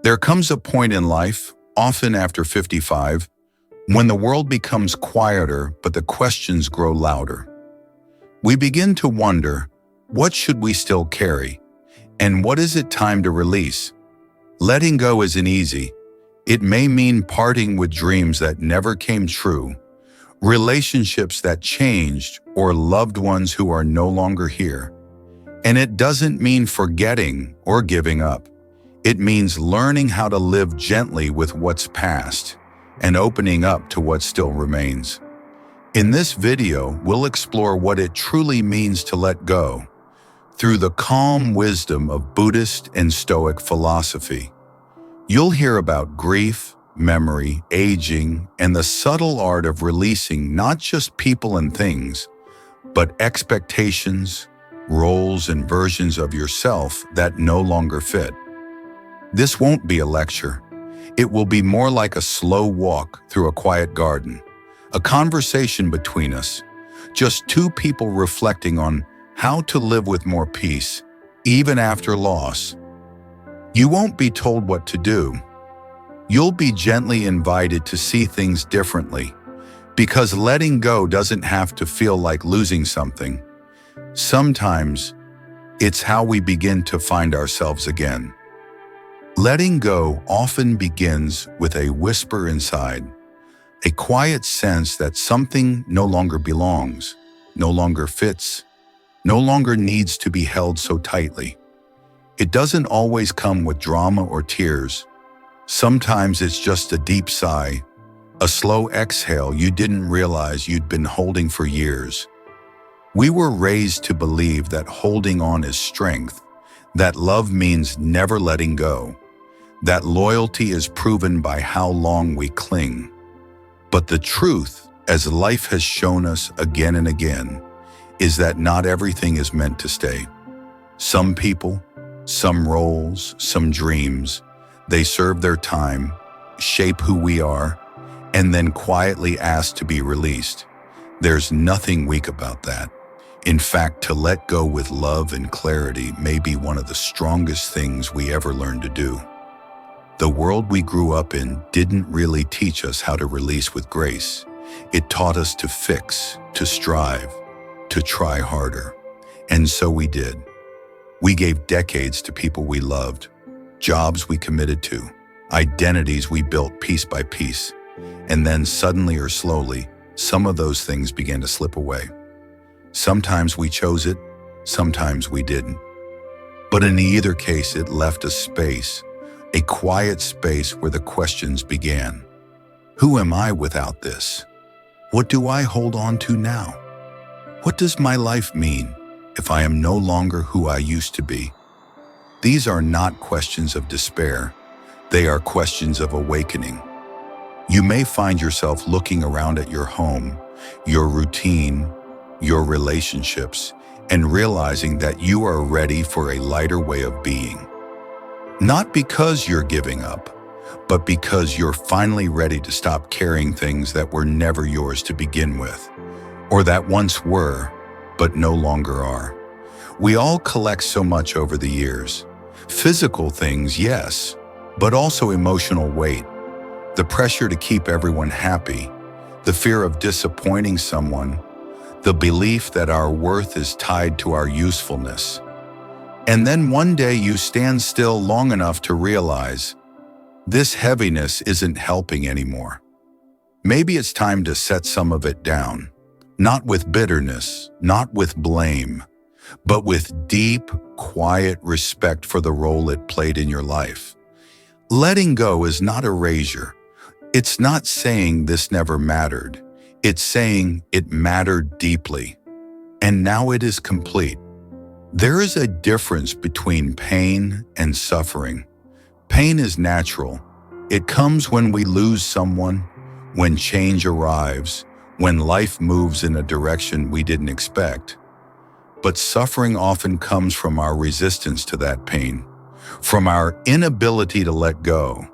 There comes a point in life, often after 55, when the world becomes quieter but the questions grow louder. We begin to wonder, what should we still carry? And what is it time to release? Letting go isn't easy. It may mean parting with dreams that never came true, relationships that changed, or loved ones who are no longer here. And it doesn't mean forgetting or giving up. It means learning how to live gently with what's past and opening up to what still remains. In this video, we'll explore what it truly means to let go through the calm wisdom of Buddhist and Stoic philosophy. You'll hear about grief, memory, aging, and the subtle art of releasing not just people and things, but expectations, roles, and versions of yourself that no longer fit. This won't be a lecture. It will be more like a slow walk through a quiet garden, a conversation between us, just two people reflecting on how to live with more peace, even after loss. You won't be told what to do. You'll be gently invited to see things differently, because letting go doesn't have to feel like losing something. Sometimes, it's how we begin to find ourselves again. Letting go often begins with a whisper inside, a quiet sense that something no longer belongs, no longer fits, no longer needs to be held so tightly. It doesn't always come with drama or tears. Sometimes it's just a deep sigh, a slow exhale you didn't realize you'd been holding for years. We were raised to believe that holding on is strength, that love means never letting go, that loyalty is proven by how long we cling. But the truth, as life has shown us again and again, is that not everything is meant to stay. Some people, some roles, some dreams, they serve their time, shape who we are, and then quietly ask to be released. There's nothing weak about that. In fact, to let go with love and clarity may be one of the strongest things we ever learn to do. The world we grew up in didn't really teach us how to release with grace. It taught us to fix, to strive, to try harder. And so we did. We gave decades to people we loved, jobs we committed to, identities we built piece by piece. And then suddenly or slowly, some of those things began to slip away. Sometimes we chose it, sometimes we didn't. But in either case, it left a space, a quiet space where the questions began. Who am I without this? What do I hold on to now? What does my life mean if I am no longer who I used to be? These are not questions of despair. They are questions of awakening. You may find yourself looking around at your home, your routine, your relationships, and realizing that you are ready for a lighter way of being. Not because you're giving up, but because you're finally ready to stop carrying things that were never yours to begin with, or that once were, but no longer are. We all collect so much over the years. Physical things, yes, but also emotional weight, the pressure to keep everyone happy, the fear of disappointing someone, the belief that our worth is tied to our usefulness. And then one day you stand still long enough to realize this heaviness isn't helping anymore. Maybe it's time to set some of it down, not with bitterness, not with blame, but with deep, quiet respect for the role it played in your life. Letting go is not erasure. It's not saying this never mattered. It's saying it mattered deeply, and now it is complete. There is a difference between pain and suffering. Pain is natural. It comes when we lose someone, when change arrives, when life moves in a direction we didn't expect. But suffering often comes from our resistance to that pain, from our inability to let go.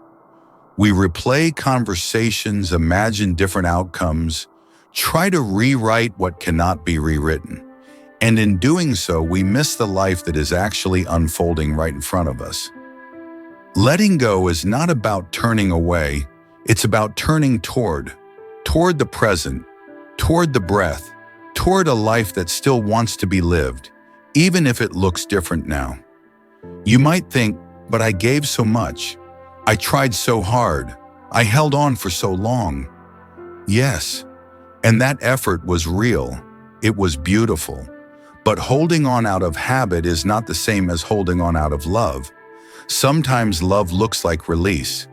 We replay conversations, imagine different outcomes, try to rewrite what cannot be rewritten. And in doing so, we miss the life that is actually unfolding right in front of us. Letting go is not about turning away, it's about turning toward the present, toward the breath, toward a life that still wants to be lived, even if it looks different now. You might think, but I gave so much. I tried so hard. I held on for so long. Yes, and that effort was real. It was beautiful. But holding on out of habit is not the same as holding on out of love. Sometimes love looks like release,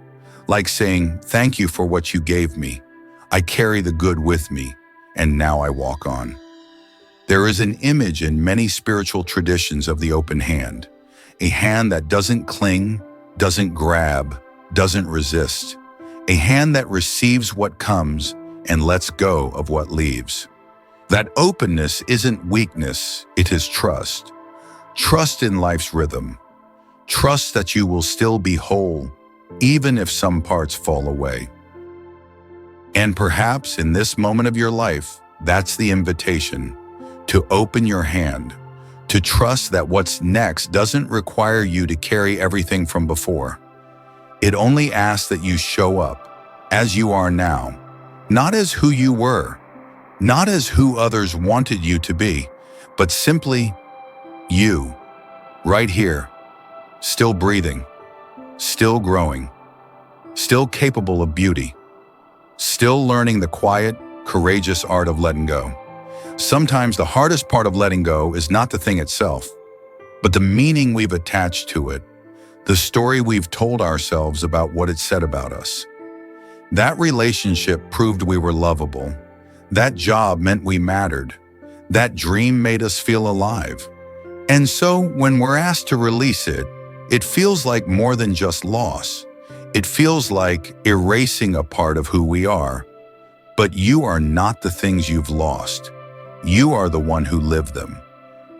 like saying, thank you for what you gave me. I carry the good with me, and now I walk on. There is an image in many spiritual traditions of the open hand, a hand that doesn't cling, doesn't grab, doesn't resist, a hand that receives what comes and lets go of what leaves. That openness isn't weakness, it is trust. Trust in life's rhythm. Trust that you will still be whole, even if some parts fall away. And perhaps in this moment of your life, that's the invitation, to open your hand, to trust that what's next doesn't require you to carry everything from before. It only asks that you show up as you are now, not as who you were, not as who others wanted you to be, but simply you, right here, still breathing, still growing, still capable of beauty, still learning the quiet, courageous art of letting go. Sometimes the hardest part of letting go is not the thing itself, but the meaning we've attached to it, the story we've told ourselves about what it said about us. That relationship proved we were lovable. That job meant we mattered. That dream made us feel alive. And so when we're asked to release it, it feels like more than just loss. It feels like erasing a part of who we are. But you are not the things you've lost. You are the one who lived them.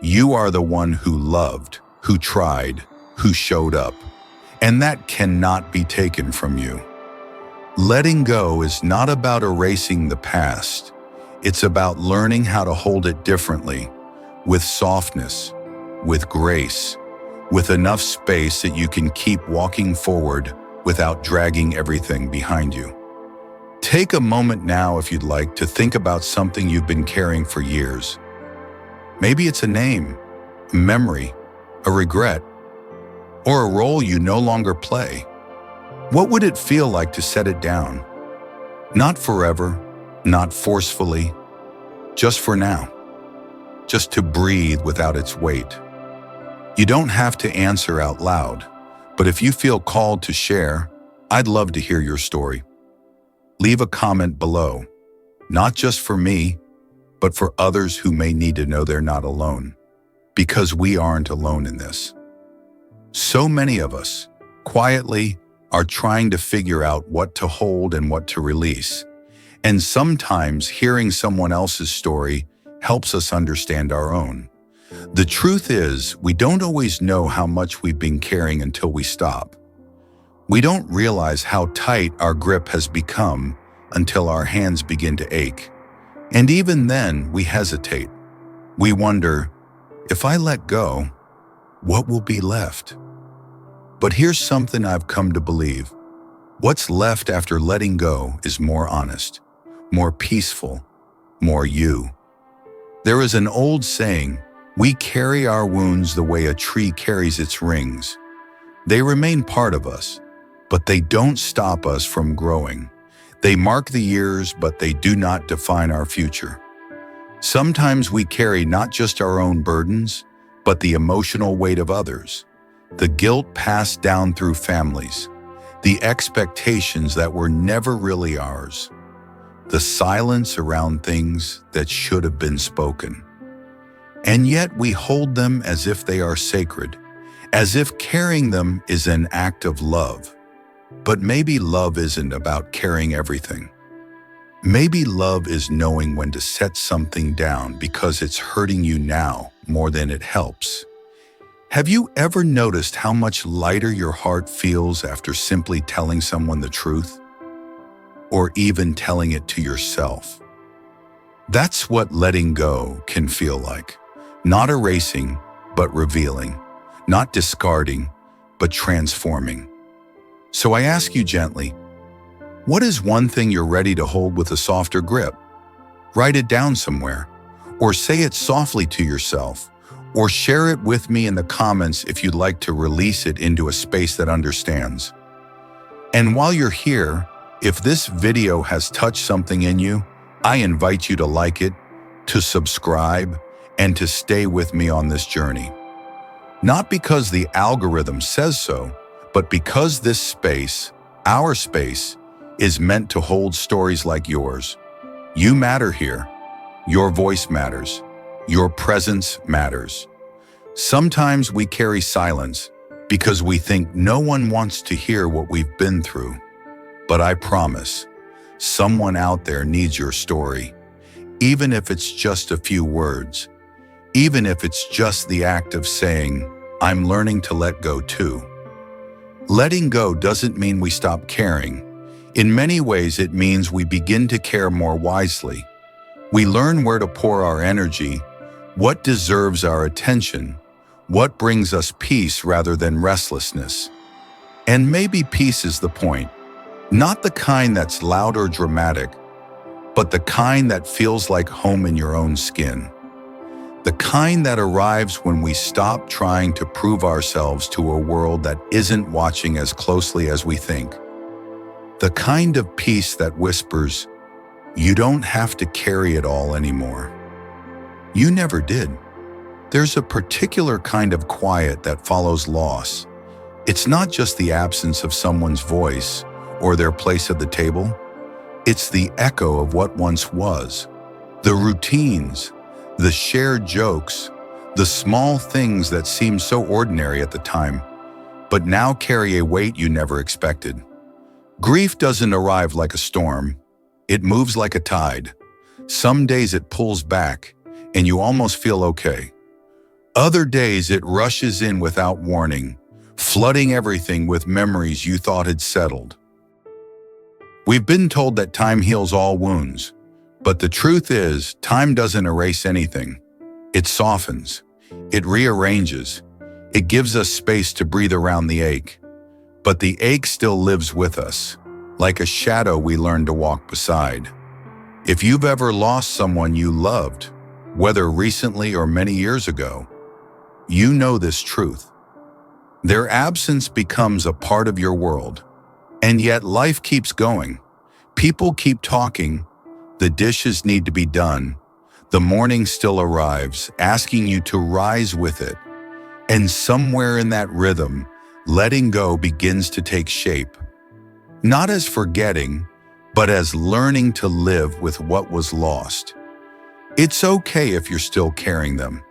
You are the one who loved, who tried, who showed up. And that cannot be taken from you. Letting go is not about erasing the past. It's about learning how to hold it differently, with softness, with grace, with enough space that you can keep walking forward without dragging everything behind you. Take a moment now, if you'd like, to think about something you've been carrying for years. Maybe it's a name, a memory, a regret, or a role you no longer play. What would it feel like to set it down? Not forever, not forcefully, just for now. Just to breathe without its weight. You don't have to answer out loud, but if you feel called to share, I'd love to hear your story. Leave a comment below, not just for me, but for others who may need to know they're not alone, because we aren't alone in this. So many of us, quietly, are trying to figure out what to hold and what to release. And sometimes hearing someone else's story helps us understand our own. The truth is, we don't always know how much we've been carrying until we stop. We don't realize how tight our grip has become until our hands begin to ache. And even then, we hesitate. We wonder, if I let go, what will be left? But here's something I've come to believe. What's left after letting go is more honest, more peaceful, more you. There is an old saying, we carry our wounds the way a tree carries its rings. They remain part of us, but they don't stop us from growing. They mark the years, but they do not define our future. Sometimes we carry not just our own burdens, but the emotional weight of others, the guilt passed down through families, the expectations that were never really ours, the silence around things that should have been spoken. And yet we hold them as if they are sacred, as if carrying them is an act of love. But maybe love isn't about carrying everything. Maybe love is knowing when to set something down because it's hurting you now more than it helps. Have you ever noticed how much lighter your heart feels after simply telling someone the truth? Or even telling it to yourself? That's what letting go can feel like. Not erasing, but revealing. Not discarding, but transforming. So I ask you gently, what is one thing you're ready to hold with a softer grip? Write it down somewhere, or say it softly to yourself, or share it with me in the comments if you'd like to release it into a space that understands. And while you're here, if this video has touched something in you, I invite you to like it, to subscribe, and to stay with me on this journey. Not because the algorithm says so, but because this space, our space, is meant to hold stories like yours. You matter here. Your voice matters. Your presence matters. Sometimes we carry silence because we think no one wants to hear what we've been through. But I promise, someone out there needs your story, even if it's just a few words, even if it's just the act of saying, I'm learning to let go too. Letting go doesn't mean we stop caring. In many ways, it means we begin to care more wisely. We learn where to pour our energy, what deserves our attention, what brings us peace rather than restlessness. And maybe peace is the point. Not the kind that's loud or dramatic, but the kind that feels like home in your own skin. The kind that arrives when we stop trying to prove ourselves to a world that isn't watching as closely as we think. The kind of peace that whispers, you don't have to carry it all anymore. You never did. There's a particular kind of quiet that follows loss. It's not just the absence of someone's voice or their place at the table. It's the echo of what once was. The routines, the shared jokes, the small things that seemed so ordinary at the time, but now carry a weight you never expected. Grief doesn't arrive like a storm. It moves like a tide. Some days it pulls back, and you almost feel okay. Other days it rushes in without warning, flooding everything with memories you thought had settled. We've been told that time heals all wounds, but the truth is, time doesn't erase anything. It softens. It rearranges. It gives us space to breathe around the ache. But the ache still lives with us, like a shadow we learn to walk beside. If you've ever lost someone you loved, whether recently or many years ago, you know this truth. Their absence becomes a part of your world, and yet life keeps going. People keep talking, the dishes need to be done, the morning still arrives, asking you to rise with it. And somewhere in that rhythm, letting go begins to take shape. Not as forgetting, but as learning to live with what was lost. It's okay if you're still carrying them.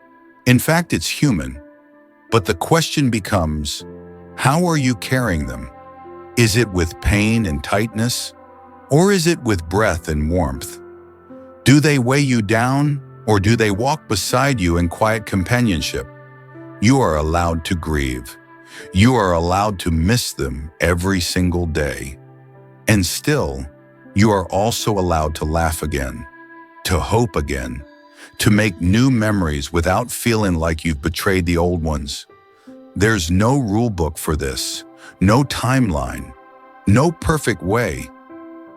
In fact, it's human. But the question becomes, how are you carrying them? Is it with pain and tightness? Or is it with breath and warmth? Do they weigh you down, or do they walk beside you in quiet companionship? You are allowed to grieve. You are allowed to miss them every single day. And still, you are also allowed to laugh again, to hope again, to make new memories without feeling like you've betrayed the old ones. There's no rule book for this, no timeline, no perfect way.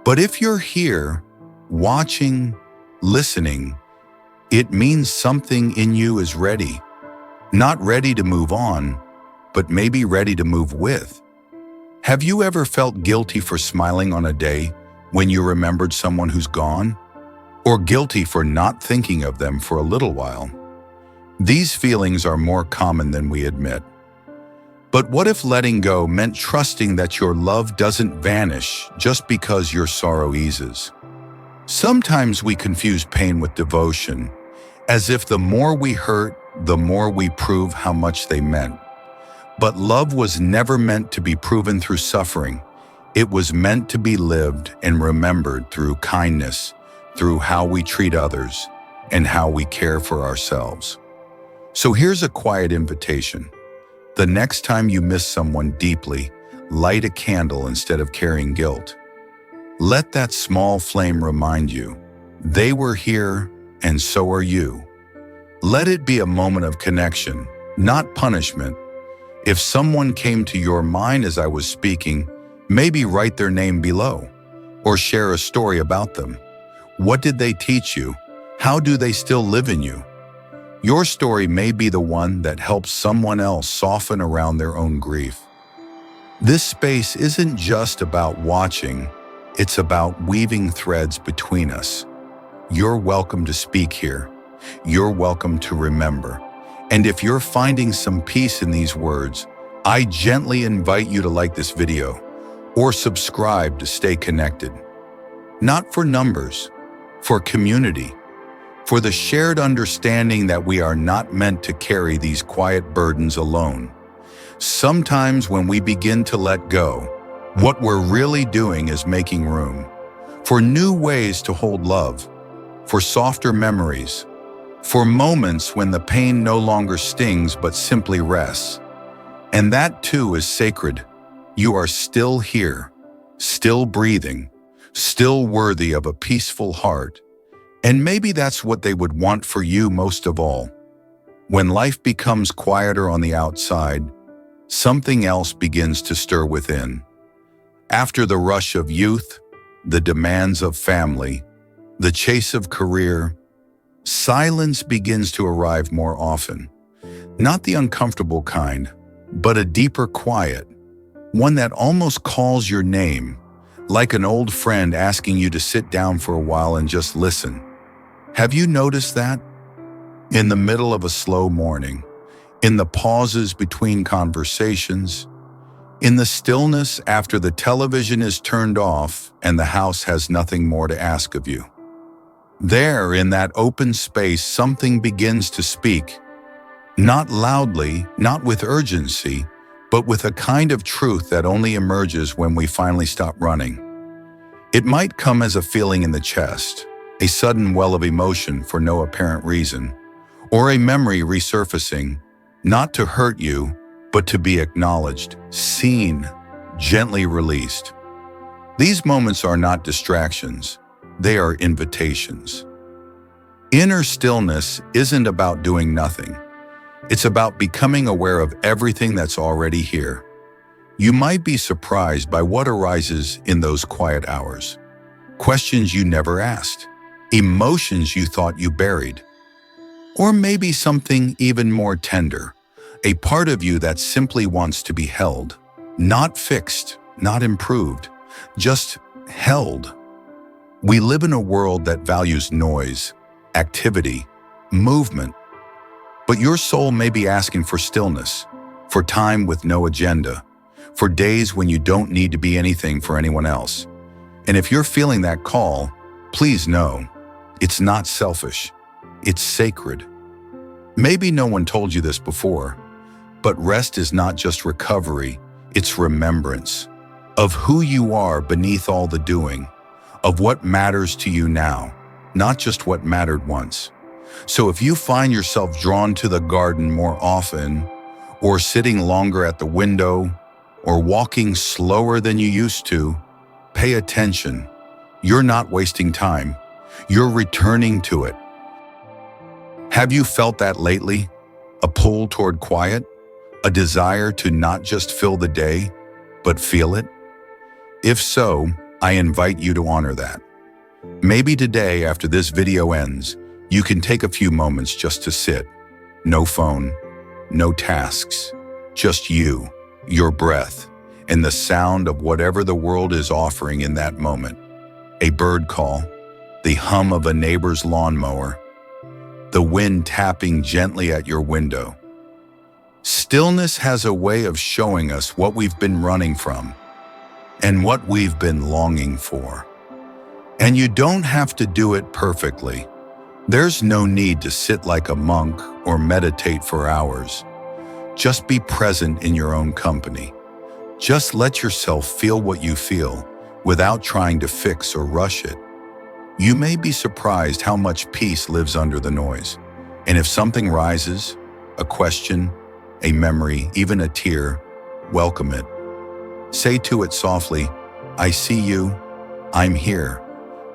But if you're here, watching, listening, it means something in you is ready. Not ready to move on, but maybe ready to move with. Have you ever felt guilty for smiling on a day when you remembered someone who's gone? Or guilty for not thinking of them for a little while? These feelings are more common than we admit. But what if letting go meant trusting that your love doesn't vanish just because your sorrow eases? Sometimes we confuse pain with devotion, as if the more we hurt, the more we prove how much they meant. But love was never meant to be proven through suffering. It was meant to be lived and remembered through kindness, through how we treat others, and how we care for ourselves. So here's a quiet invitation. The next time you miss someone deeply, light a candle instead of carrying guilt. Let that small flame remind you, they were here and so are you. Let it be a moment of connection, not punishment. If someone came to your mind as I was speaking, Maybe write their name below, or share a story about them. What did they teach you? How do they still live in you? Your story may be the one that helps someone else soften around their own grief. This space isn't just about watching, it's about weaving threads between us. You're welcome to speak here. You're welcome to remember. And if you're finding some peace in these words, I gently invite you to like this video or subscribe to stay connected. Not for numbers, for community, for the shared understanding that we are not meant to carry these quiet burdens alone. Sometimes when we begin to let go, what we're really doing is making room for new ways to hold love, for softer memories, for moments when the pain no longer stings but simply rests. And that too is sacred. You are still here, still breathing, still worthy of a peaceful heart. And maybe that's what they would want for you most of all. When life becomes quieter on the outside, something else begins to stir within. After the rush of youth, the demands of family, the chase of career, silence begins to arrive more often. Not the uncomfortable kind, but a deeper quiet, one that almost calls your name, like an old friend asking you to sit down for a while and just listen. Have you noticed that? In the middle of a slow morning, in the pauses between conversations, in the stillness after the television is turned off and the house has nothing more to ask of you. There, in that open space, something begins to speak. Not loudly, not with urgency, but with a kind of truth that only emerges when we finally stop running. It might come as a feeling in the chest, a sudden well of emotion for no apparent reason, or a memory resurfacing, not to hurt you, but to be acknowledged, seen, gently released. These moments are not distractions, they are invitations. Inner stillness isn't about doing nothing. It's about becoming aware of everything that's already here. You might be surprised by what arises in those quiet hours. Questions you never asked, emotions you thought you buried, or maybe something even more tender, a part of you that simply wants to be held, not fixed, not improved, just held. We live in a world that values noise, activity, movement, but your soul may be asking for stillness, for time with no agenda, for days when you don't need to be anything for anyone else. And if you're feeling that call, please know, it's not selfish, it's sacred. Maybe no one told you this before, but rest is not just recovery, it's remembrance of who you are beneath all the doing, of what matters to you now, not just what mattered once. So if you find yourself drawn to the garden more often, or sitting longer at the window, or walking slower than you used to, pay attention. You're not wasting time. You're returning to it. Have you felt that lately? A pull toward quiet? A desire to not just fill the day, but feel it? If so, I invite you to honor that. Maybe today, after this video ends, you can take a few moments just to sit. No phone, no tasks, just you, your breath, and the sound of whatever the world is offering in that moment. A bird call, the hum of a neighbor's lawnmower, the wind tapping gently at your window. Stillness has a way of showing us what we've been running from and what we've been longing for. And you don't have to do it perfectly. There's no need to sit like a monk or meditate for hours. Just be present in your own company. Just let yourself feel what you feel without trying to fix or rush it. You may be surprised how much peace lives under the noise. And if something rises, a question, a memory, even a tear, welcome it. Say to it softly, I see you, I'm here.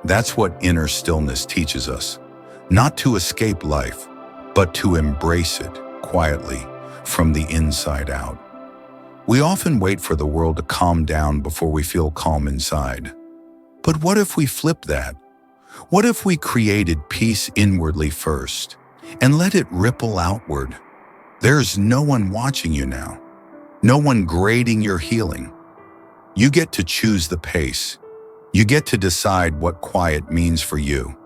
That's what inner stillness teaches us. Not to escape life, but to embrace it quietly from the inside out. We often wait for the world to calm down before we feel calm inside. But what if we flipped that? What if we created peace inwardly first and let it ripple outward? There's no one watching you now, no one grading your healing. You get to choose the pace. You get to decide what quiet means for you.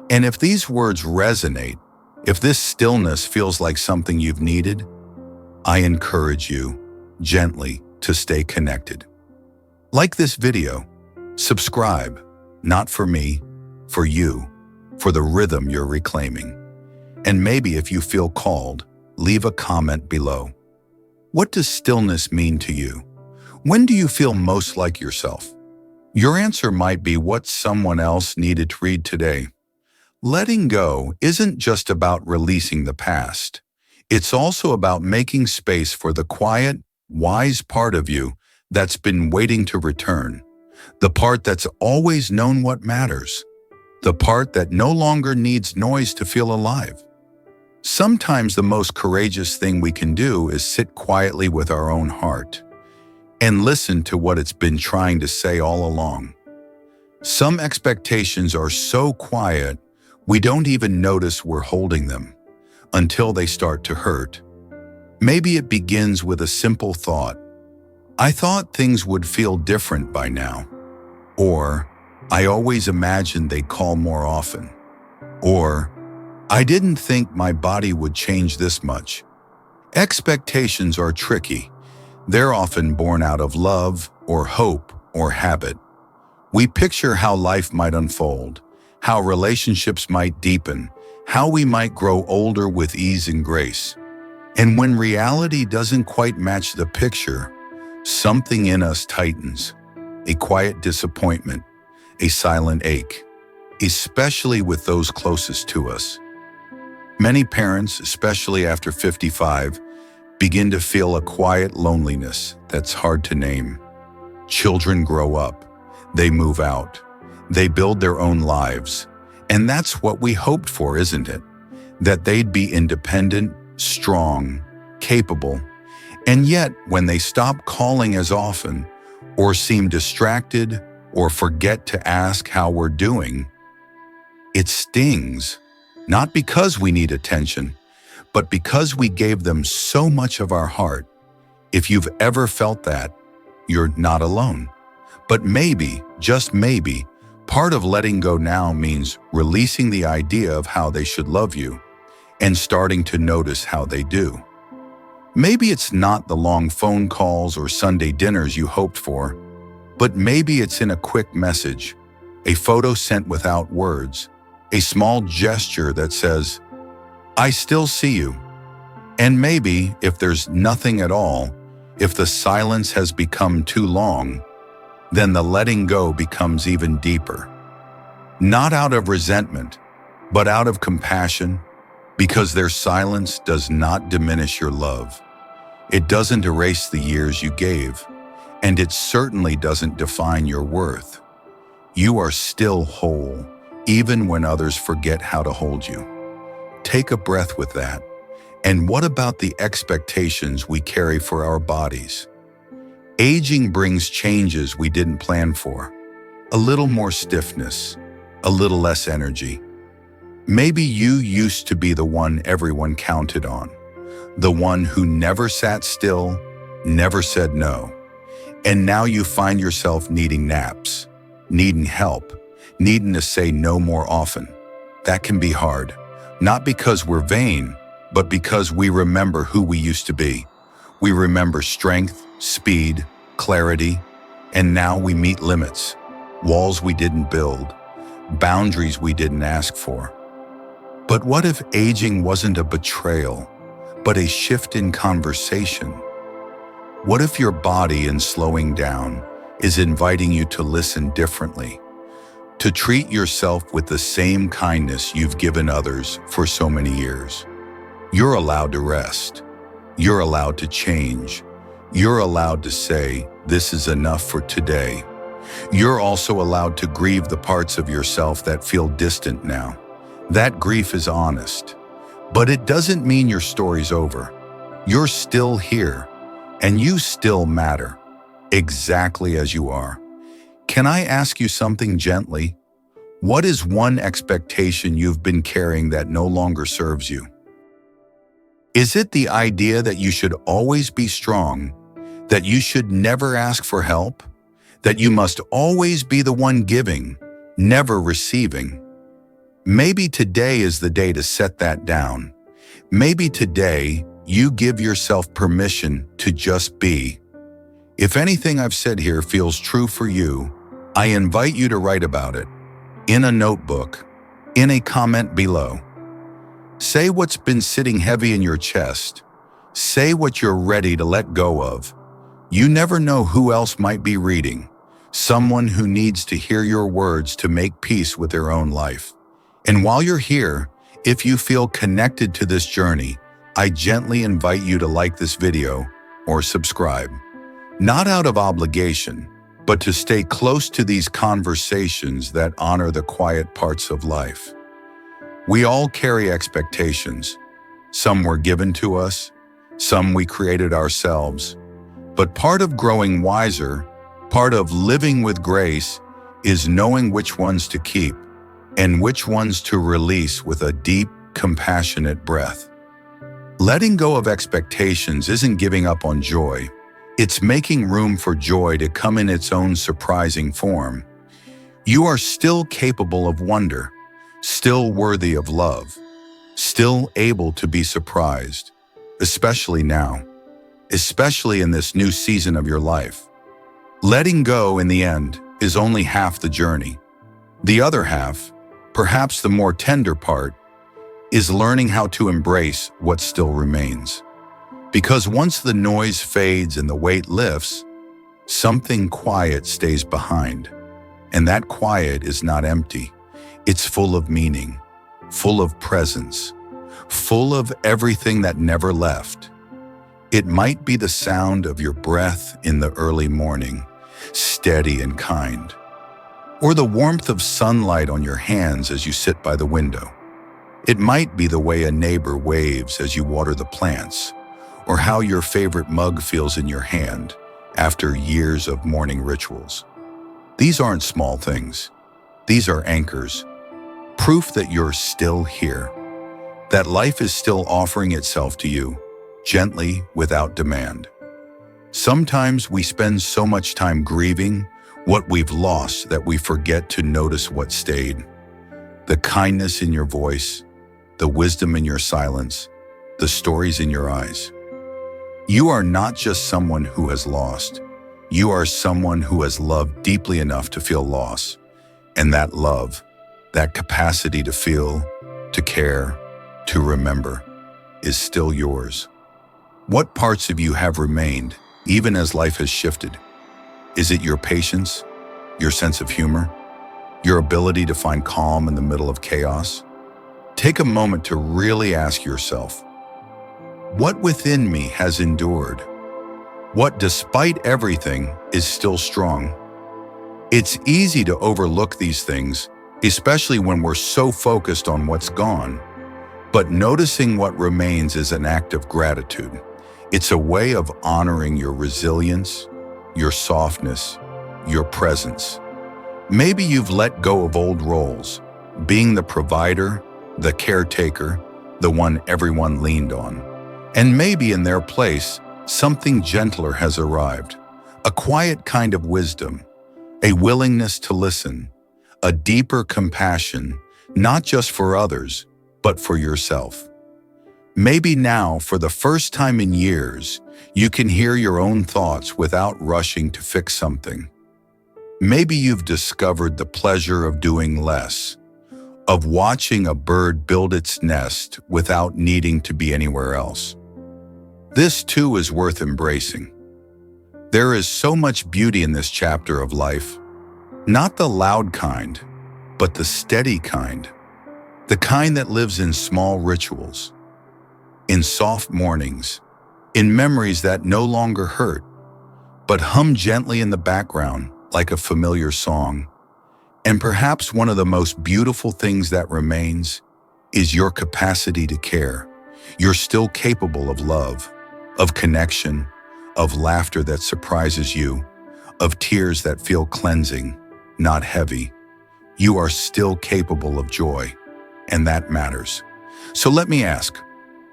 And if these words resonate, if this stillness feels like something you've needed, I encourage you, gently, to stay connected. Like this video, subscribe, not for me, for you, for the rhythm you're reclaiming. And maybe if you feel called, leave a comment below. What does stillness mean to you? When do you feel most like yourself? Your answer might be what someone else needed to read today. Letting go isn't just about releasing the past. It's also about making space for the quiet, wise part of you that's been waiting to return. The part that's always known what matters. The part that no longer needs noise to feel alive. Sometimes the most courageous thing we can do is sit quietly with our own heart and listen to what it's been trying to say all along. Some expectations are so quiet, we don't even notice we're holding them until they start to hurt. Maybe it begins with a simple thought. I thought things would feel different by now. Or, I always imagined they'd call more often. Or, I didn't think my body would change this much. Expectations are tricky. They're often born out of love or hope or habit. We picture how life might unfold, how relationships might deepen, how we might grow older with ease and grace. And when reality doesn't quite match the picture, something in us tightens. A quiet disappointment, a silent ache, especially with those closest to us. Many parents, especially after 55, begin to feel a quiet loneliness that's hard to name. Children grow up, they move out, they build their own lives, and that's what we hoped for, isn't it? That they'd be independent, strong, capable, and yet when they stop calling as often, or seem distracted, or forget to ask how we're doing, it stings, not because we need attention, but because we gave them so much of our heart. If you've ever felt that, you're not alone. But maybe, just maybe, part of letting go now means releasing the idea of how they should love you and starting to notice how they do. Maybe it's not the long phone calls or Sunday dinners you hoped for, but maybe it's in a quick message, a photo sent without words, a small gesture that says, I still see you. And maybe, if there's nothing at all, if the silence has become too long, then the letting go becomes even deeper. Not out of resentment, but out of compassion, because their silence does not diminish your love. It doesn't erase the years you gave, and it certainly doesn't define your worth. You are still whole, even when others forget how to hold you. Take a breath with that. And what about the expectations we carry for our bodies? Aging brings changes we didn't plan for. A little more stiffness, a little less energy. Maybe you used to be the one everyone counted on, the one who never sat still, never said no. And now you find yourself needing naps, needing help, needing to say no more often. That can be hard, not because we're vain, but because we remember who we used to be. We remember strength, speed, clarity, and now we meet limits, walls we didn't build, boundaries we didn't ask for. But what if aging wasn't a betrayal, but a shift in conversation? What if your body in slowing down is inviting you to listen differently, to treat yourself with the same kindness you've given others for so many years? You're allowed to rest. You're allowed to change. You're allowed to say, this is enough for today. You're also allowed to grieve the parts of yourself that feel distant now. That grief is honest, but it doesn't mean your story's over. You're still here. And you still matter, exactly as you are. Can I ask you something gently? What is one expectation you've been carrying that no longer serves you? Is it the idea that you should always be strong, that you should never ask for help, that you must always be the one giving, never receiving? Maybe today is the day to set that down. Maybe today you give yourself permission to just be. If anything I've said here feels true for you, I invite you to write about it, in a notebook, in a comment below. Say what's been sitting heavy in your chest. Say what you're ready to let go of. You never know who else might be reading, someone who needs to hear your words to make peace with their own life. And while you're here, if you feel connected to this journey, I gently invite you to like this video or subscribe. Not out of obligation, but to stay close to these conversations that honor the quiet parts of life. We all carry expectations. Some were given to us, some we created ourselves. But part of growing wiser, part of living with grace, is knowing which ones to keep and which ones to release with a deep, compassionate breath. Letting go of expectations isn't giving up on joy. It's making room for joy to come in its own surprising form. You are still capable of wonder, still worthy of love, still able to be surprised, especially now, especially in this new season of your life. Letting go, in the end, is only half the journey. The other half, perhaps the more tender part, is learning how to embrace what still remains. Because once the noise fades and the weight lifts, something quiet stays behind. And that quiet is not empty. It's full of meaning, full of presence, full of everything that never left. It might be the sound of your breath in the early morning, steady and kind, or the warmth of sunlight on your hands as you sit by the window. It might be the way a neighbor waves as you water the plants, or how your favorite mug feels in your hand after years of morning rituals. These aren't small things. These are anchors, proof that you're still here, that life is still offering itself to you, gently, without demand. Sometimes we spend so much time grieving what we've lost that we forget to notice what stayed. The kindness in your voice, the wisdom in your silence, the stories in your eyes. You are not just someone who has lost. You are someone who has loved deeply enough to feel loss. And that love, that capacity to feel, to care, to remember, is still yours. What parts of you have remained, even as life has shifted? Is it your patience, your sense of humor, your ability to find calm in the middle of chaos? Take a moment to really ask yourself, what within me has endured? What, despite everything, is still strong? It's easy to overlook these things, especially when we're so focused on what's gone. But noticing what remains is an act of gratitude. It's a way of honoring your resilience, your softness, your presence. Maybe you've let go of old roles, being the provider, the caretaker, the one everyone leaned on. And maybe in their place, something gentler has arrived, a quiet kind of wisdom, a willingness to listen, a deeper compassion, not just for others, but for yourself. Maybe now, for the first time in years, you can hear your own thoughts without rushing to fix something. Maybe you've discovered the pleasure of doing less, of watching a bird build its nest without needing to be anywhere else. This too is worth embracing. There is so much beauty in this chapter of life, not the loud kind, but the steady kind, the kind that lives in small rituals, in soft mornings, in memories that no longer hurt, but hum gently in the background like a familiar song. And perhaps one of the most beautiful things that remains is your capacity to care. You're still capable of love, of connection, of laughter that surprises you, of tears that feel cleansing, not heavy. You are still capable of joy, and that matters. So let me ask,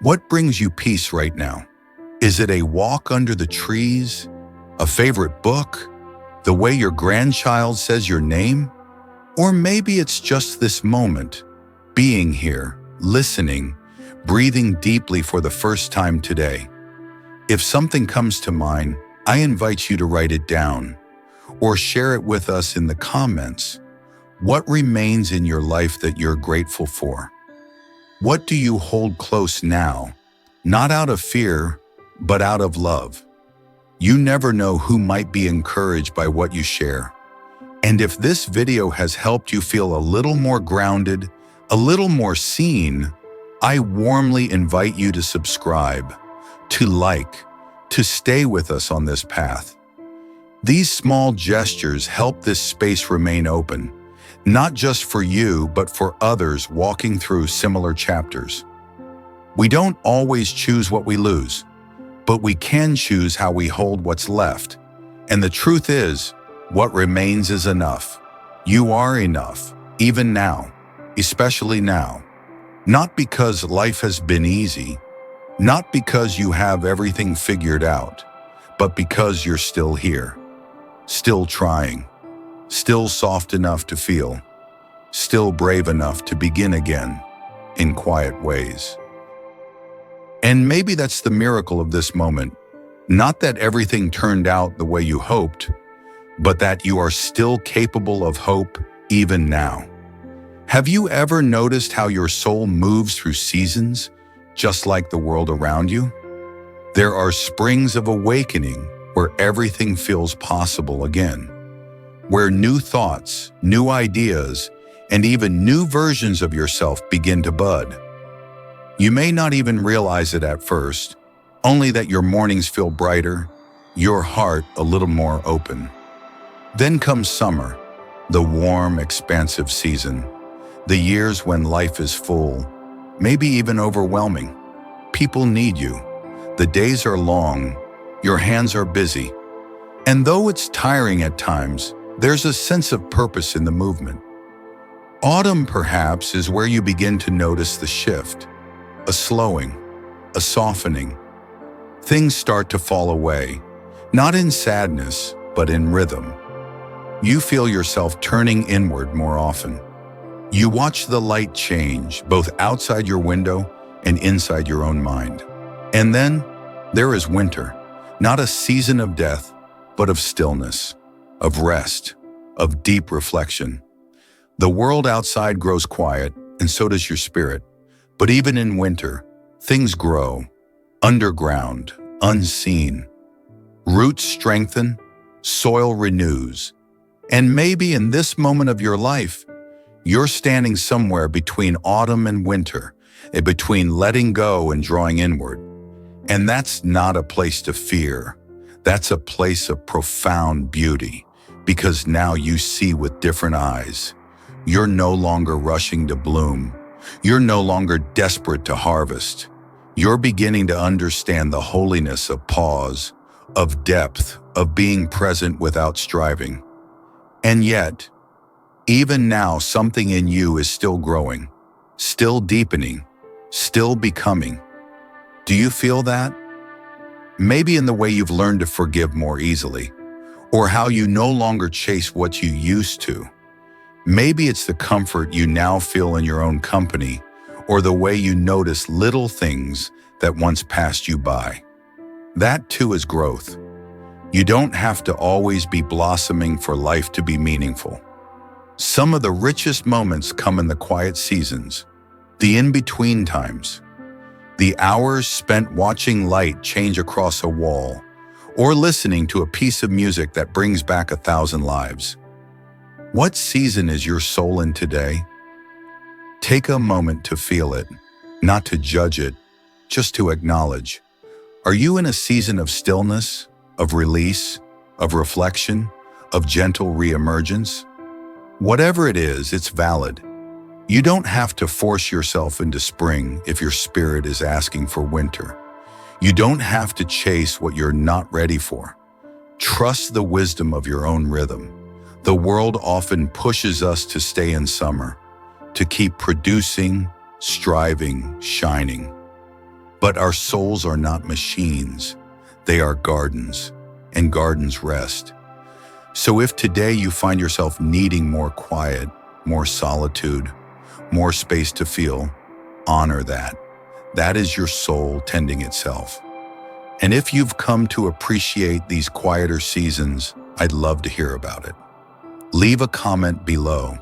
what brings you peace right now? Is it a walk under the trees? A favorite book? The way your grandchild says your name? Or maybe it's just this moment, being here, listening, breathing deeply for the first time today. If something comes to mind, I invite you to write it down or share it with us in the comments. What remains in your life that you're grateful for? What do you hold close now, not out of fear, but out of love? You never know who might be encouraged by what you share. And if this video has helped you feel a little more grounded, a little more seen, I warmly invite you to subscribe, to like, to stay with us on this path. These small gestures help this space remain open, not just for you, but for others walking through similar chapters. We don't always choose what we lose, but we can choose how we hold what's left. And the truth is, what remains is enough. You are enough, even now, especially now. Not because life has been easy, not because you have everything figured out, but because you're still here, still trying, still soft enough to feel, still brave enough to begin again in quiet ways. And maybe that's the miracle of this moment. Not that everything turned out the way you hoped, but that you are still capable of hope even now. Have you ever noticed how your soul moves through seasons, just like the world around you? There are springs of awakening where everything feels possible again, where new thoughts, new ideas, and even new versions of yourself begin to bud. You may not even realize it at first, only that your mornings feel brighter, your heart a little more open. Then comes summer, the warm, expansive season, the years when life is full, maybe even overwhelming. People need you. The days are long, your hands are busy. And though it's tiring at times, there's a sense of purpose in the movement. Autumn, perhaps, is where you begin to notice the shift, a slowing, a softening. Things start to fall away, not in sadness, but in rhythm. You feel yourself turning inward more often. You watch the light change, both outside your window and inside your own mind. And then there is winter, not a season of death, but of stillness, of rest, of deep reflection. The world outside grows quiet, and so does your spirit. But even in winter, things grow, underground, unseen. Roots strengthen, soil renews. And maybe in this moment of your life, you're standing somewhere between autumn and winter, between letting go and drawing inward. And that's not a place to fear. That's a place of profound beauty, because now you see with different eyes. You're no longer rushing to bloom. You're no longer desperate to harvest. You're beginning to understand the holiness of pause, of depth, of being present without striving. And yet, even now, something in you is still growing, still deepening, still becoming. Do you feel that? Maybe in the way you've learned to forgive more easily, or how you no longer chase what you used to. Maybe it's the comfort you now feel in your own company, or the way you notice little things that once passed you by. That too is growth. You don't have to always be blossoming for life to be meaningful. Some of the richest moments come in the quiet seasons, the in-between times, the hours spent watching light change across a wall, or listening to a piece of music that brings back 1,000 lives. What season is your soul in today? Take a moment to feel it, not to judge it, just to acknowledge. Are you in a season of stillness, of release, of reflection, of gentle re-emergence? Whatever it is, it's valid. You don't have to force yourself into spring if your spirit is asking for winter. You don't have to chase what you're not ready for. Trust the wisdom of your own rhythm. The world often pushes us to stay in summer, to keep producing, striving, shining. But our souls are not machines. They are gardens, and gardens rest. So if today you find yourself needing more quiet, more solitude, more space to feel, honor that. That is your soul tending itself. And if you've come to appreciate these quieter seasons, I'd love to hear about it. Leave a comment below.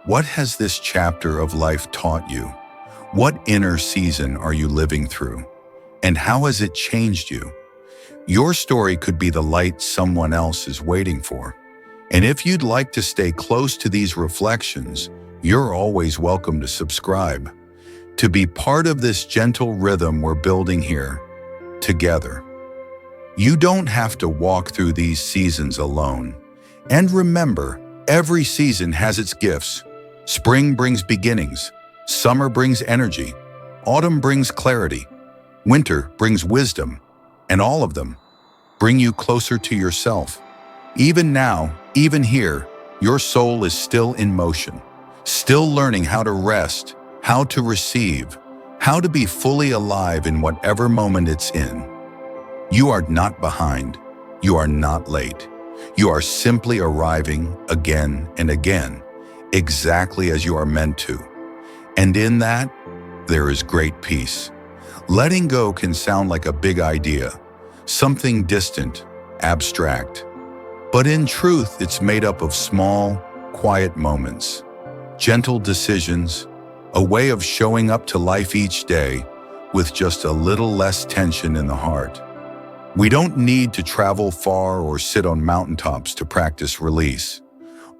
What has this chapter of life taught you? What inner season are you living through? And how has it changed you? Your story could be the light someone else is waiting for. And if you'd like to stay close to these reflections, you're always welcome to subscribe, to be part of this gentle rhythm we're building here together. You don't have to walk through these seasons alone. And remember, every season has its gifts. Spring brings beginnings. Summer brings energy. Autumn brings clarity. Winter brings wisdom. And all of them bring you closer to yourself. Even now, even here, your soul is still in motion, still learning how to rest, how to receive, how to be fully alive in whatever moment it's in. You are not behind. You are not late. You are simply arriving again and again, exactly as you are meant to. And in that, there is great peace. Letting go can sound like a big idea, something distant, abstract. But in truth, it's made up of small, quiet moments, gentle decisions, a way of showing up to life each day with just a little less tension in the heart. We don't need to travel far or sit on mountaintops to practice release.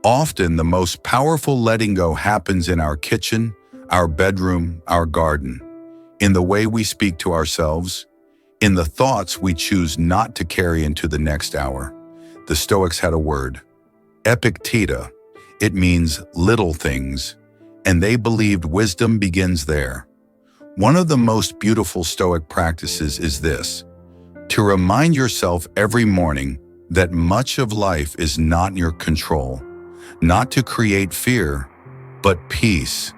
Often, the most powerful letting go happens in our kitchen, our bedroom, our garden, in the way we speak to ourselves, in the thoughts we choose not to carry into the next hour. The Stoics had a word, Epicteta. It means little things, and they believed wisdom begins there. One of the most beautiful Stoic practices is this: to remind yourself every morning that much of life is not in your control, not to create fear, but peace.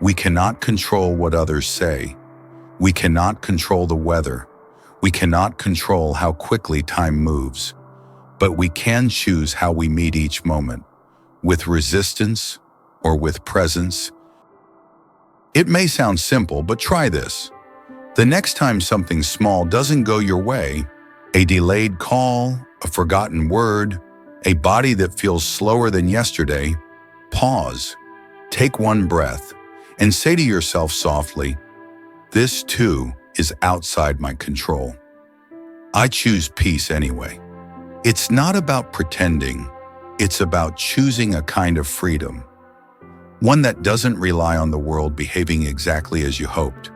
We cannot control what others say. We cannot control the weather. We cannot control how quickly time moves. But we can choose how we meet each moment, with resistance or with presence. It may sound simple, but try this. The next time something small doesn't go your way, a delayed call, a forgotten word, a body that feels slower than yesterday, pause, take one breath, and say to yourself softly, this too is outside my control. I choose peace anyway. It's not about pretending, it's about choosing a kind of freedom, one that doesn't rely on the world behaving exactly as you hoped.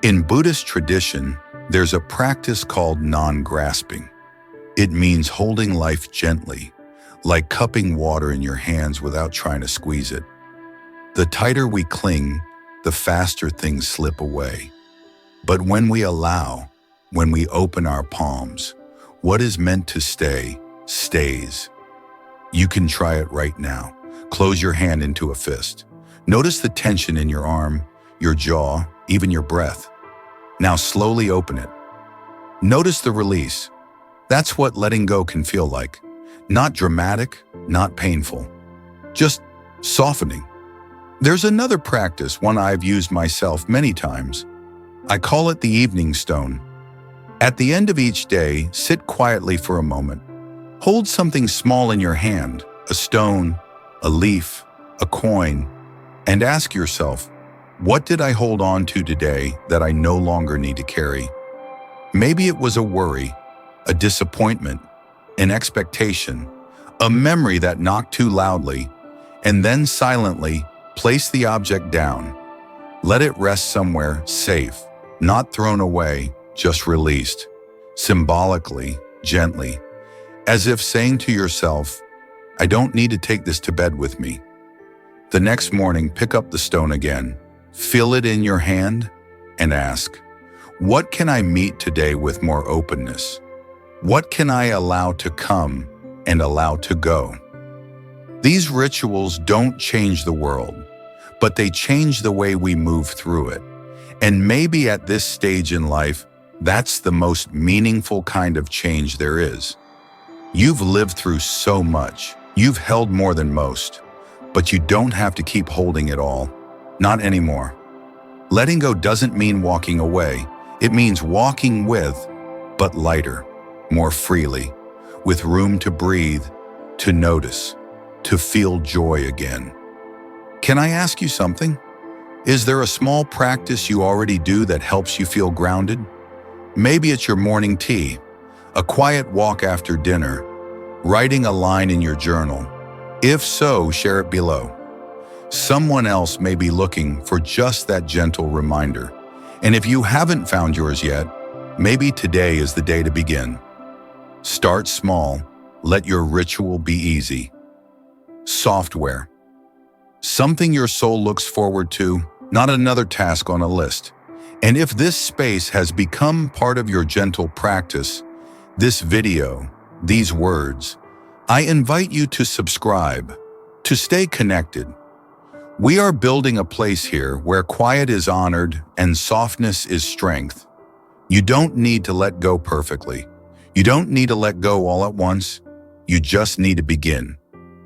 In Buddhist tradition, there's a practice called non-grasping. It means holding life gently, like cupping water in your hands without trying to squeeze it. The tighter we cling, the faster things slip away. But when we allow, when we open our palms, what is meant to stay, stays. You can try it right now. Close your hand into a fist. Notice the tension in your arm, your jaw, even your breath. Now slowly open it. Notice the release. That's what letting go can feel like. Not dramatic, not painful. Just softening. There's another practice, one I've used myself many times. I call it the evening stone. At the end of each day, sit quietly for a moment. Hold something small in your hand, a stone, a leaf, a coin, and ask yourself, what did I hold on to today that I no longer need to carry? Maybe it was a worry, a disappointment, an expectation, a memory that knocked too loudly, and then silently place the object down. Let it rest somewhere safe, not thrown away, just released, symbolically, gently, as if saying to yourself, I don't need to take this to bed with me. The next morning, pick up the stone again, feel it in your hand, and ask, What can I meet today with more openness? What can I allow to come and allow to go? These rituals don't change the world, but they change the way we move through it. And maybe at this stage in life, that's the most meaningful kind of change there is. You've lived through so much. You've held more than most, but you don't have to keep holding it all. Not anymore. Letting go doesn't mean walking away. It means walking with, but lighter, more freely, with room to breathe, to notice, to feel joy again. Can I ask you something? Is there a small practice you already do that helps you feel grounded? Maybe it's your morning tea, a quiet walk after dinner, writing a line in your journal. If so, share it below. Someone else may be looking for just that gentle reminder. And if you haven't found yours yet, maybe today is the day to begin. Start small. Let your ritual be easy. Software. Something your soul looks forward to, not another task on a list. And if this space has become part of your gentle practice, this video, these words, I invite you to subscribe, to stay connected. We are building a place here where quiet is honored and softness is strength. You don't need to let go perfectly. You don't need to let go all at once. You just need to begin.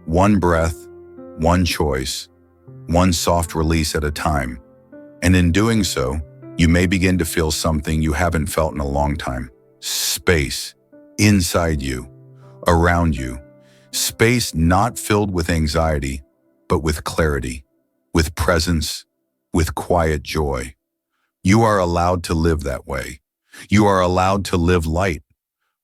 One breath, one choice, one soft release at a time. And in doing so, you may begin to feel something you haven't felt in a long time. Space, inside you, around you. Space not filled with anxiety, but with clarity, with presence, with quiet joy. You are allowed to live that way. You are allowed to live light.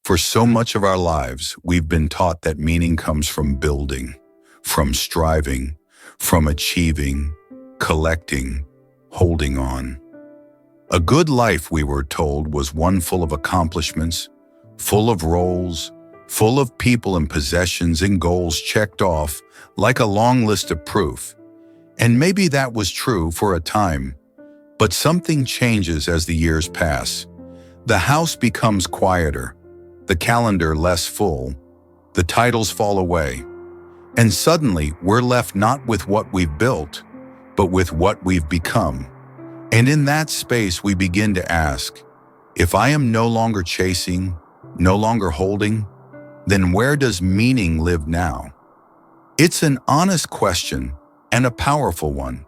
For so much of our lives, we've been taught that meaning comes from building, from striving, from achieving, collecting, holding on. A good life, we were told, was one full of accomplishments, full of roles, full of people and possessions and goals checked off, like a long list of proof. And maybe that was true for a time, but something changes as the years pass. The house becomes quieter, the calendar less full, the titles fall away, and suddenly we're left not with what we've built, but with what we've become. And in that space, we begin to ask, if I am no longer chasing, no longer holding, then where does meaning live now? It's an honest question and a powerful one,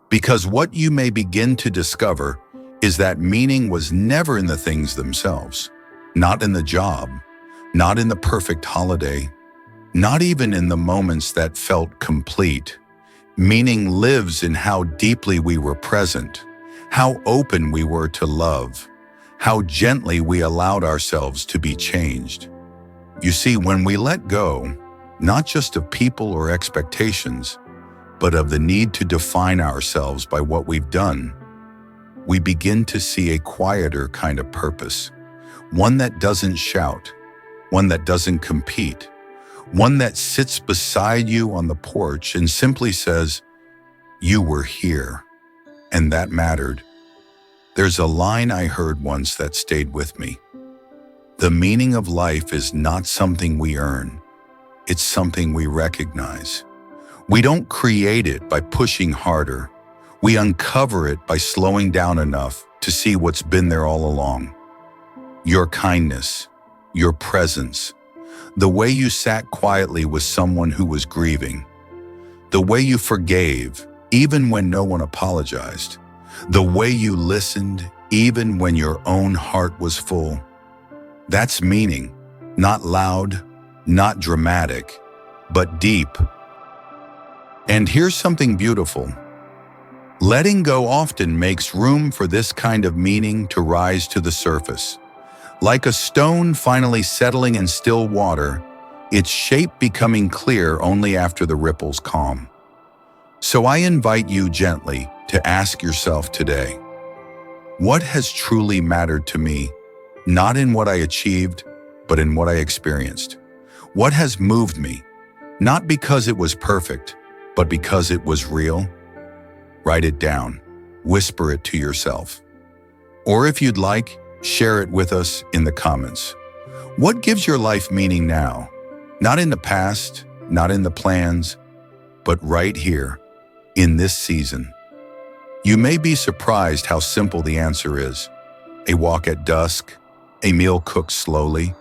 because what you may begin to discover is that meaning was never in the things themselves, not in the job, not in the perfect holiday, not even in the moments that felt complete. Meaning lives in how deeply we were present, how open we were to love, how gently we allowed ourselves to be changed. You see, when we let go, not just of people or expectations, but of the need to define ourselves by what we've done, we begin to see a quieter kind of purpose, one that doesn't shout, one that doesn't compete, one that sits beside you on the porch and simply says, you were here, and that mattered. There's a line I heard once that stayed with me. The meaning of life is not something we earn. It's something we recognize. We don't create it by pushing harder. We uncover it by slowing down enough to see what's been there all along. Your kindness, your presence, the way you sat quietly with someone who was grieving, the way you forgave even when no one apologized, the way you listened even when your own heart was full. That's meaning, not loud, not dramatic, but deep. And here's something beautiful. Letting go often makes room for this kind of meaning to rise to the surface. Like a stone finally settling in still water, its shape becoming clear only after the ripples calm. So I invite you gently to ask yourself today, what has truly mattered to me, not in what I achieved, but in what I experienced? What has moved me, not because it was perfect, but because it was real? Write it down, whisper it to yourself. Or if you'd like, share it with us in the comments. What gives your life meaning now? Not in the past, not in the plans, but right here, in this season. You may be surprised how simple the answer is. A walk at dusk, a meal cooked slowly,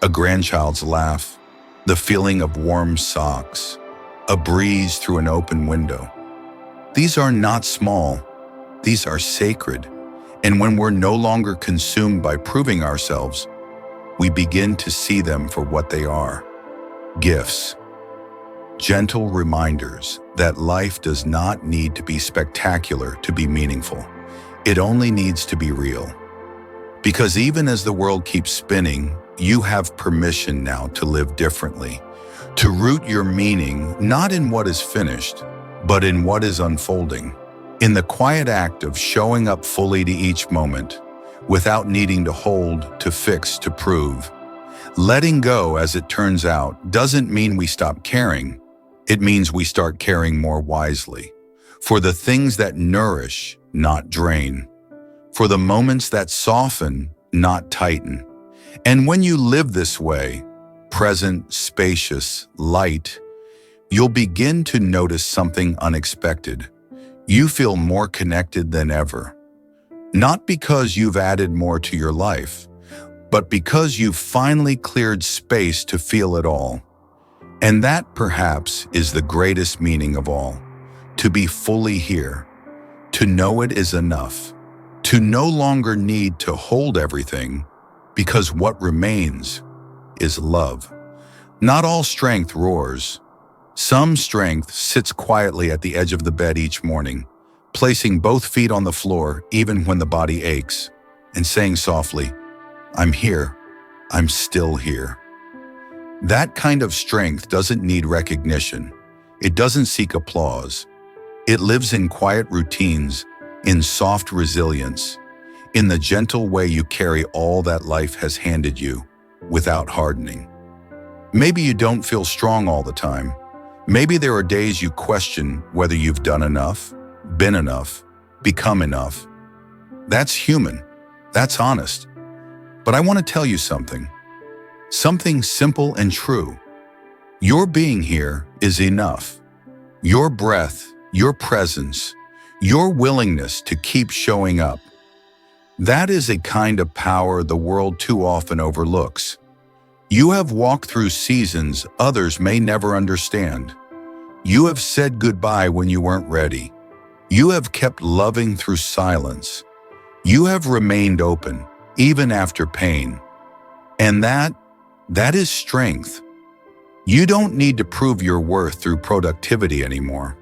a grandchild's laugh, the feeling of warm socks, a breeze through an open window. These are not small, these are sacred. And when we're no longer consumed by proving ourselves, we begin to see them for what they are: gifts. Gentle reminders that life does not need to be spectacular to be meaningful. It only needs to be real. Because even as the world keeps spinning, you have permission now to live differently, to root your meaning not in what is finished, but in what is unfolding. In the quiet act of showing up fully to each moment, without needing to hold, to fix, to prove. Letting go, as it turns out, doesn't mean we stop caring. It means we start caring more wisely. For the things that nourish, not drain. For the moments that soften, not tighten. And when you live this way, present, spacious, light, you'll begin to notice something unexpected. You feel more connected than ever. Not because you've added more to your life, but because you've finally cleared space to feel it all. And that, perhaps, is the greatest meaning of all. To be fully here. To know it is enough. To no longer need to hold everything, because what remains is love. Not all strength roars. Some strength sits quietly at the edge of the bed each morning, placing both feet on the floor even when the body aches, and saying softly, "I'm here. I'm still here." That kind of strength doesn't need recognition. It doesn't seek applause. It lives in quiet routines, in soft resilience, in the gentle way you carry all that life has handed you, without hardening. Maybe you don't feel strong all the time. Maybe there are days you question whether you've done enough, been enough, become enough. That's human. That's honest. But I want to tell you something. Something simple and true. Your being here is enough. Your breath, your presence, your willingness to keep showing up. That is a kind of power the world too often overlooks. You have walked through seasons others may never understand. You have said goodbye when you weren't ready. You have kept loving through silence. You have remained open, even after pain. And that is strength. You don't need to prove your worth through productivity anymore.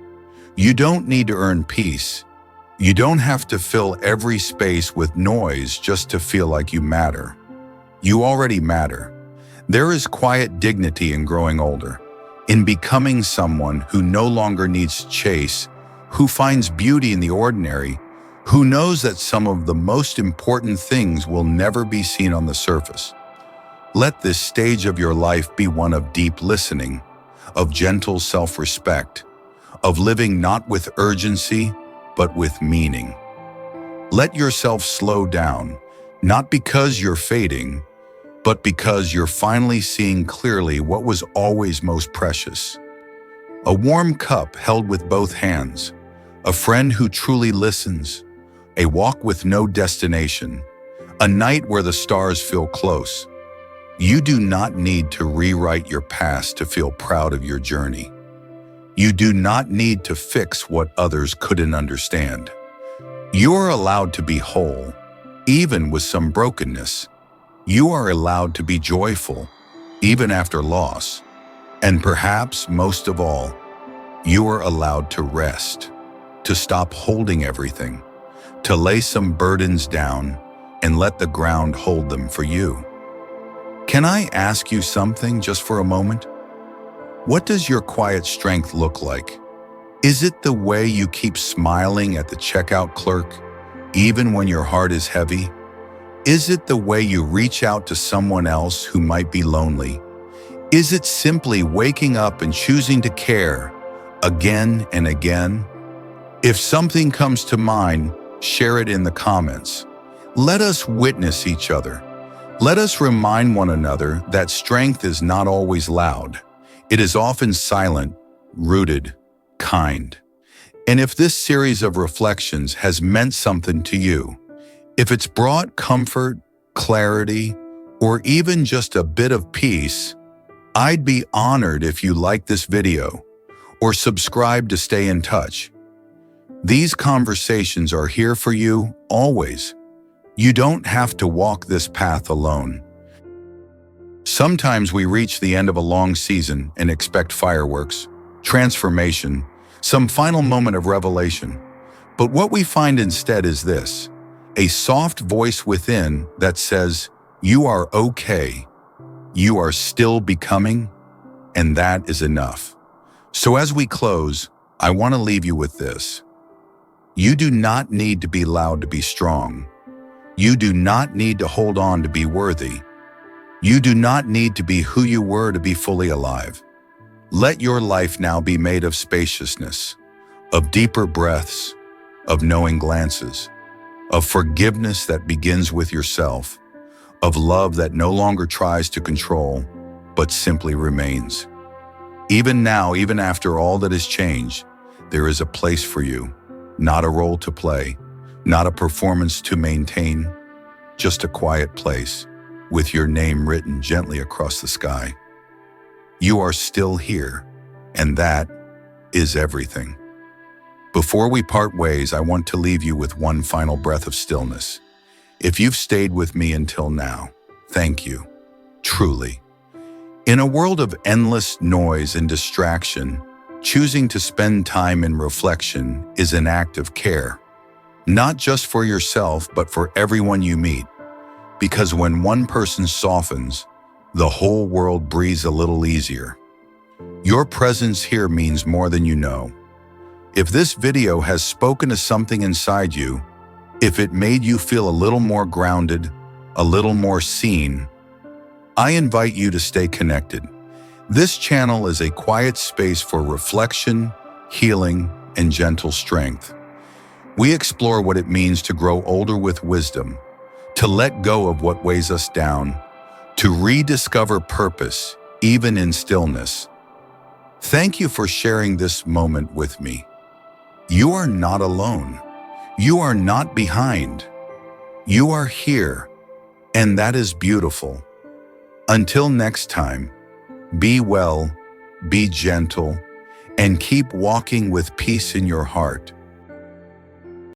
You don't need to earn peace. You don't have to fill every space with noise just to feel like you matter. You already matter. There is quiet dignity in growing older, in becoming someone who no longer needs chase, who finds beauty in the ordinary, who knows that some of the most important things will never be seen on the surface. Let this stage of your life be one of deep listening, of gentle self-respect, of living not with urgency, but with meaning. Let yourself slow down, not because you're fading, but because you're finally seeing clearly what was always most precious. A warm cup held with both hands, a friend who truly listens, a walk with no destination, a night where the stars feel close. You do not need to rewrite your past to feel proud of your journey. You do not need to fix what others couldn't understand. You are allowed to be whole, even with some brokenness. You are allowed to be joyful, even after loss. And perhaps most of all, you are allowed to rest, to stop holding everything, to lay some burdens down and let the ground hold them for you. Can I ask you something just for a moment? What does your quiet strength look like? Is it the way you keep smiling at the checkout clerk, even when your heart is heavy? Is it the way you reach out to someone else who might be lonely? Is it simply waking up and choosing to care again and again? If something comes to mind, share it in the comments. Let us witness each other. Let us remind one another that strength is not always loud. It is often silent, rooted, kind. And if this series of reflections has meant something to you, if it's brought comfort, clarity, or even just a bit of peace, I'd be honored if you like this video or subscribe to stay in touch. These conversations are here for you always. You don't have to walk this path alone. Sometimes we reach the end of a long season and expect fireworks, transformation, some final moment of revelation. But what we find instead is this: a soft voice within that says, "You are okay. You are still becoming," and that is enough. So as we close, I want to leave you with this. You do not need to be loud to be strong. You do not need to hold on to be worthy. You do not need to be who you were to be fully alive. Let your life now be made of spaciousness, of deeper breaths, of knowing glances, of forgiveness that begins with yourself, of love that no longer tries to control, but simply remains. Even now, even after all that has changed, there is a place for you, not a role to play, not a performance to maintain, just a quiet place with your name written gently across the sky. You are still here, and that is everything. Before we part ways, I want to leave you with one final breath of stillness. If you've stayed with me until now, thank you, truly. In a world of endless noise and distraction, choosing to spend time in reflection is an act of care. Not just for yourself, but for everyone you meet. Because when one person softens, the whole world breathes a little easier. Your presence here means more than you know. If this video has spoken to something inside you, if it made you feel a little more grounded, a little more seen, I invite you to stay connected. This channel is a quiet space for reflection, healing, and gentle strength. We explore what it means to grow older with wisdom, to let go of what weighs us down, to rediscover purpose, even in stillness. Thank you for sharing this moment with me. You are not alone. You are not behind. You are here, and that is beautiful. Until next time, be well, be gentle, and keep walking with peace in your heart.